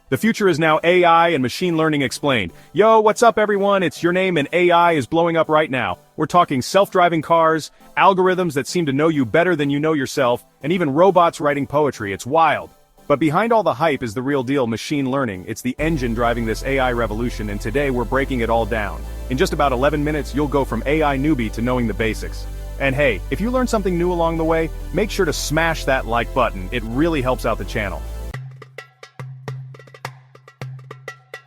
The future is now AI and machine learning explained. Yo, what's up everyone? It's Your Name and AI is blowing up right now. We're talking self-driving cars, algorithms that seem to know you better than you know yourself, and even robots writing poetry. It's wild. But behind all the hype is the real deal, machine learning. It's the engine driving this AI revolution, and today we're breaking it all down. In just about 11 minutes, you'll go from AI newbie to knowing the basics. And hey, if you learn something new along the way, make sure to smash that like button. It really helps out the channel.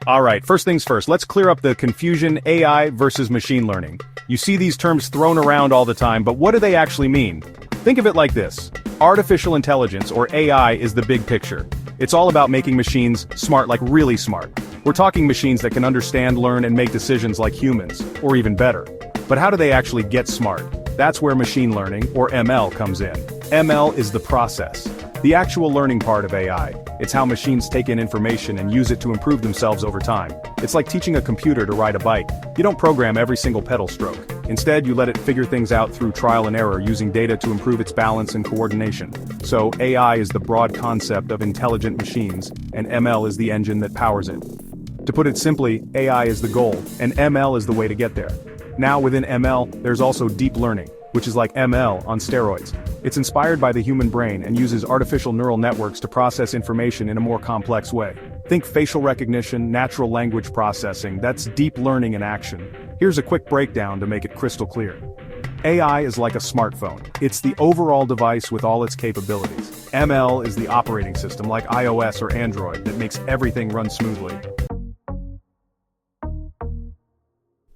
Alright, first things first, let's clear up the confusion AI versus machine learning. You see these terms thrown around all the time, but what do they actually mean? Think of it like this. Artificial intelligence, or AI, is the big picture. It's all about making machines smart, like really smart. We're talking machines that can understand, learn, and make decisions like humans, or even better. But how do they actually get smart? That's where machine learning, or ML, comes in. ML is the process, the actual learning part of AI. It's how machines take in information and use it to improve themselves over time. It's like teaching a computer to ride a bike. You don't program every single pedal stroke. Instead, you let it figure things out through trial and error, using data to improve its balance and coordination. So, AI is the broad concept of intelligent machines, and ML is the engine that powers it. To put it simply, AI is the goal, and ML is the way to get there. Now, within ML, there's also deep learning, which is like ML on steroids. It's inspired by the human brain and uses artificial neural networks to process information in a more complex way. Think facial recognition, natural language processing. That's deep learning in action. Here's a quick breakdown to make it crystal clear. AI is like a smartphone. It's the overall device with all its capabilities. ML is the operating system, like iOS or Android, that makes everything run smoothly.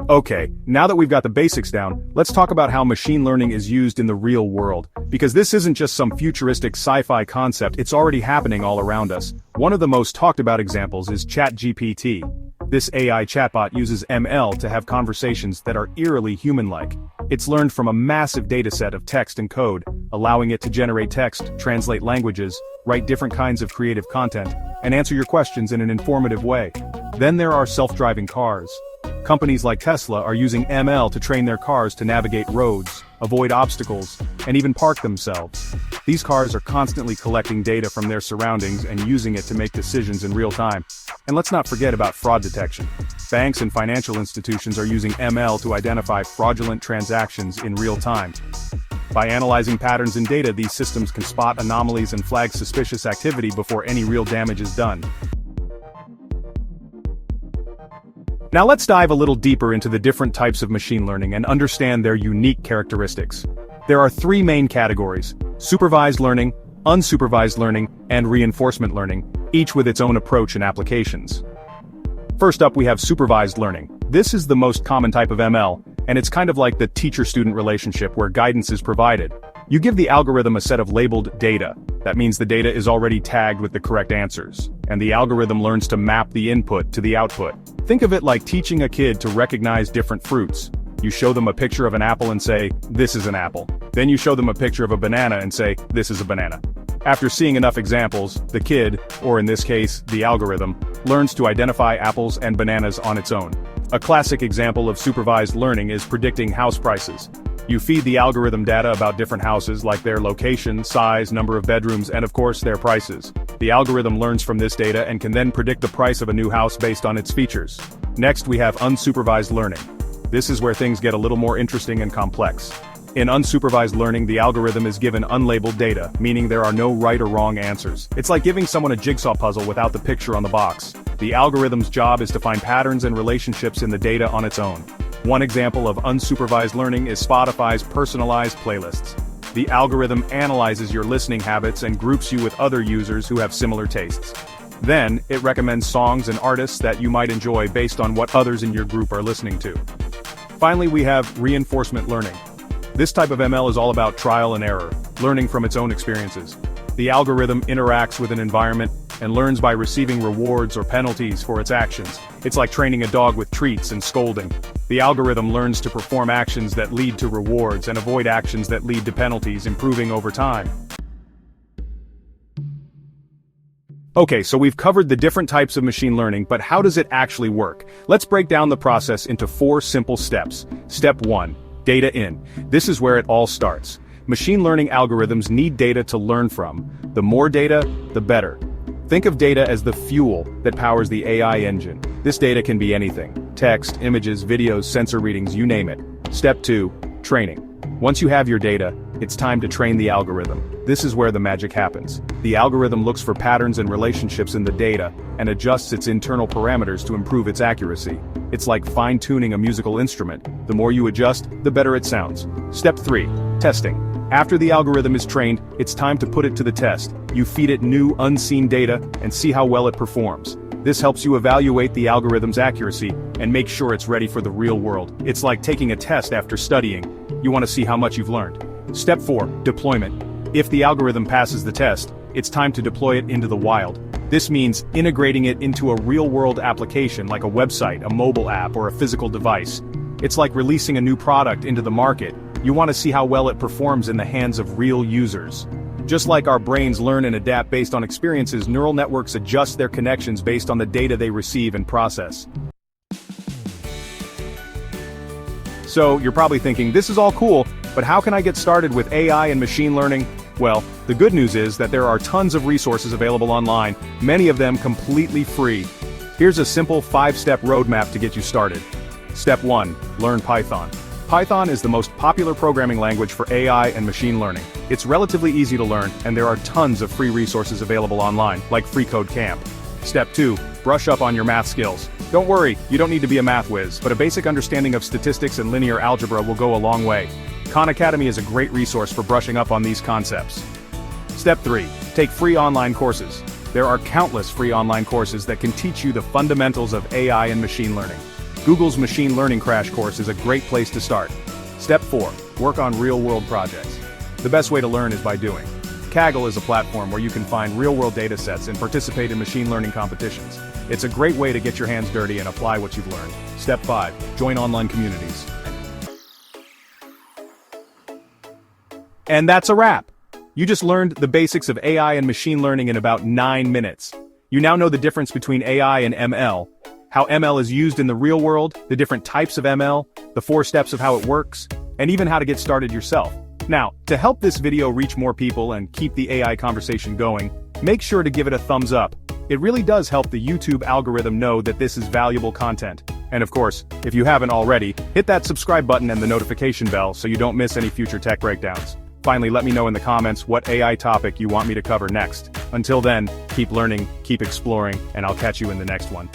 Okay, now that we've got the basics down, let's talk about how machine learning is used in the real world. Because this isn't just some futuristic sci-fi concept, it's already happening all around us. One of the most talked about examples is ChatGPT. This AI chatbot uses ML to have conversations that are eerily human-like. It's learned from a massive dataset of text and code, allowing it to generate text, translate languages, write different kinds of creative content, and answer your questions in an informative way. Then there are self-driving cars. Companies like Tesla are using ML to train their cars to navigate roads, avoid obstacles, and even park themselves. These cars are constantly collecting data from their surroundings and using it to make decisions in real time. And let's not forget about fraud detection. Banks and financial institutions are using ML to identify fraudulent transactions in real time. By analyzing patterns in data, these systems can spot anomalies and flag suspicious activity before any real damage is done. Now let's dive a little deeper into the different types of machine learning and understand their unique characteristics. There are three main categories: supervised learning, unsupervised learning, and reinforcement learning, each with its own approach and applications. First up, we have supervised learning. This is the most common type of ML, and it's kind of like the teacher-student relationship where guidance is provided. You give the algorithm a set of labeled data. That means the data is already tagged with the correct answers, and the algorithm learns to map the input to the output. Think of it like teaching a kid to recognize different fruits. You show them a picture of an apple and say, "This is an apple." Then you show them a picture of a banana and say, "This is a banana." After seeing enough examples, the kid, or in this case, the algorithm, learns to identify apples and bananas on its own. A classic example of supervised learning is predicting house prices. You feed the algorithm data about different houses, like their location, size, number of bedrooms, and of course their prices. The algorithm learns from this data and can then predict the price of a new house based on its features. Next, we have unsupervised learning. This is where things get a little more interesting and complex. In unsupervised learning, the algorithm is given unlabeled data, meaning there are no right or wrong answers. It's like giving someone a jigsaw puzzle without the picture on the box. The algorithm's job is to find patterns and relationships in the data on its own. One example of unsupervised learning is Spotify's personalized playlists. The algorithm analyzes your listening habits and groups you with other users who have similar tastes. Then, it recommends songs and artists that you might enjoy based on what others in your group are listening to. Finally, we have reinforcement learning. This type of ML is all about trial and error, learning from its own experiences. The algorithm interacts with an environment and learns by receiving rewards or penalties for its actions. It's like training a dog with treats and scolding. The algorithm learns to perform actions that lead to rewards and avoid actions that lead to penalties, improving over time. Okay, so we've covered the different types of machine learning, but how does it actually work? Let's break down the process into 4 simple steps. Step 1. Data in. This is where it all starts. Machine learning algorithms need data to learn from. The more data, the better. Think of data as the fuel that powers the AI engine. This data can be anything: text, images, videos, sensor readings, you name it. Step 2. Training. Once you have your data, it's time to train the algorithm. This is where the magic happens. The algorithm looks for patterns and relationships in the data and adjusts its internal parameters to improve its accuracy. It's like fine-tuning a musical instrument. The more you adjust, the better it sounds. Step 3. Testing. After the algorithm is trained, it's time to put it to the test. You feed it new, unseen data and see how well it performs. This helps you evaluate the algorithm's accuracy and make sure it's ready for the real world. It's like taking a test after studying. You want to see how much you've learned. Step 4. Deployment. If the algorithm passes the test, it's time to deploy it into the wild. This means integrating it into a real-world application like a website, a mobile app, or a physical device. It's like releasing a new product into the market. You want to see how well it performs in the hands of real users. Just like our brains learn and adapt based on experiences, neural networks adjust their connections based on the data they receive and process. So, you're probably thinking, this is all cool, but how can I get started with AI and machine learning? Well, the good news is that there are tons of resources available online, many of them completely free. Here's a simple 5-step roadmap to get you started. Step 1. Learn Python. Python is the most popular programming language for AI and machine learning. It's relatively easy to learn, and there are tons of free resources available online, like FreeCodeCamp. Step 2. Brush up on your math skills. Don't worry, you don't need to be a math whiz, but a basic understanding of statistics and linear algebra will go a long way. Khan Academy is a great resource for brushing up on these concepts. Step 3. Take free online courses. There are countless free online courses that can teach you the fundamentals of AI and machine learning. Google's Machine Learning Crash Course is a great place to start. Step 4. Work on real-world projects. The best way to learn is by doing. Kaggle is a platform where you can find real-world data sets and participate in machine learning competitions. It's a great way to get your hands dirty and apply what you've learned. Step 5. Join online communities. And that's a wrap. You just learned the basics of AI and machine learning in about 9 minutes. You now know the difference between AI and ML, how ML is used in the real world, the different types of ML, the 4 steps of how it works, and even how to get started yourself. Now, to help this video reach more people and keep the AI conversation going, make sure to give it a thumbs up. It really does help the YouTube algorithm know that this is valuable content. And of course, if you haven't already, hit that subscribe button and the notification bell so you don't miss any future tech breakdowns. Finally, let me know in the comments what AI topic you want me to cover next. Until then, keep learning, keep exploring, and I'll catch you in the next one.